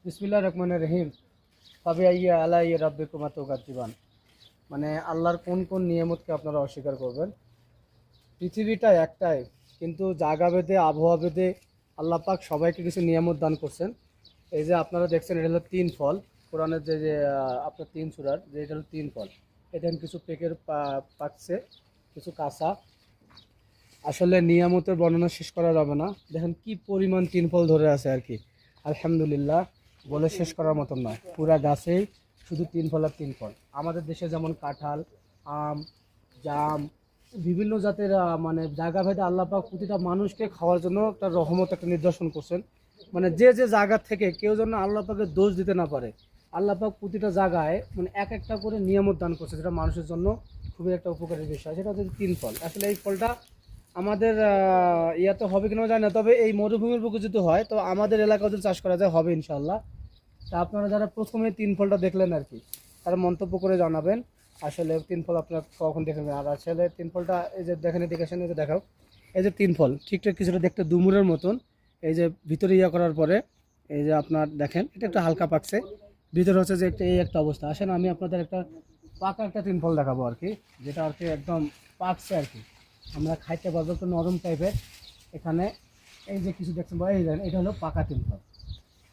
বিসমিল্লাহির রহমানির রহিম। ফাবিআইয়ি আলাই রাব্বিকুমা তুকাজ্জিবান। মানে আল্লাহর কোন কোন নিয়ামতকে আপনারা অস্বীকার করবেন? পৃথিবীটা একটাই, কিন্তু জায়গা ভেদে আবহাওয়া ভেদে আল্লাহ পাক সবাইকে কিছু নিয়ামত দান করছেন। এই যে আপনারা দেখছেন, এটা হলো তিন ফল। কোরআনের যে যে আপনার তিন সূরার যে এটা হলো তিন ফল। এটা কিছু পেকের পাকছে, কিছু কাঁচা। আসলে নিয়ামতের বর্ণনা শেষ করা যাবে না। দেখেন কি পরিমাণ তিন ফল ধরে আছে আর কি। আলহামদুলিল্লাহ বলে শেষ করার মতন নয়। পুরা গাছেই শুধু তিন ফল আর তিন ফল। আমাদের দেশে যেমন কাঁঠাল, আম, জাম, বিভিন্ন জাতের মানে জায়গা ভেদে আল্লাহ পাক প্রতিটা মানুষকে খাওয়ার জন্য একটা রহমত, একটা নিদর্শন করছেন। মানে যে যে জায়গা থেকে কেউ যেন আল্লাহ পাকে দোষ দিতে না পারে। আল্লাহ পাক প্রতিটা জায়গায় মানে এক একটা করে নিয়ামত দান করছে, যেটা মানুষের জন্য খুবই একটা উপকারী বিষয়। সেটা হচ্ছে তিন ফল। আসলে এই ফলটা আমাদের ইয়াতে হবে কিনা জানি না, তবে এই মরুভূমির বুকে যদি হয় তো আমাদের এলাকাও যদি চাষ করা যায় হবে ইনশাল্লাহ। তা আপনারা যারা প্রথমে তিন ফলটা দেখলেন আর কি, তারা মন্তব্য করে জানাবেন আসলে তিন ফল আপনারা কখন দেখবেন। আর আসলে তিন ফলটা এই যে দেখেন, এদিকে আসেন, এই যে দেখাও, এই যে তিন ফল ঠিকঠাক কিছুটা দেখতে ডুমুরের মতন। এই যে ভিতরে ইয়া করার পরে এই যে আপনার দেখেন এটা একটা হালকা পাকছে, ভিতরে হচ্ছে যে একটা এই একটা অবস্থা। আসেন আমি আপনাদের একটা পাকা একটা তিন ফল দেখাবো আর কি, যেটা আর কি একদম পাকছে আর কি, আমরা খাইতে পারবো, একটু নরম টাইপের। এখানে এই যে কিছু দেখছেন বা এই দেখেন, এটা হলো পাকা তিন ফল।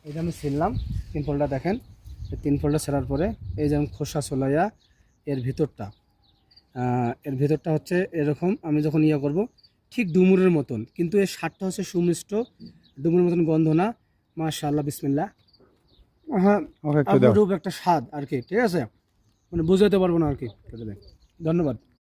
এটা আমি ছিললাম তিন ফলটা, দেখেন এই তিন ফলটা ছেড়ার পরে এই যেমন খোসা চলাইয়া এর ভিতরটা, এর ভিতরটা হচ্ছে এরকম। আমি যখন ইয়ে করব ঠিক ডুমুরের মতন, কিন্তু এর স্বাদটা হচ্ছে সুমিষ্ট, ডুমুরের মতন গন্ধ না। মাশাআল্লাহ, বিসমিল্লাহ। হ্যাঁ, ওকে একটু দাও। আপনারূপ একটা স্বাদ আর কি, ঠিক আছে, মানে বুঝাতে পারবো না আর কি। ধন্যবাদ।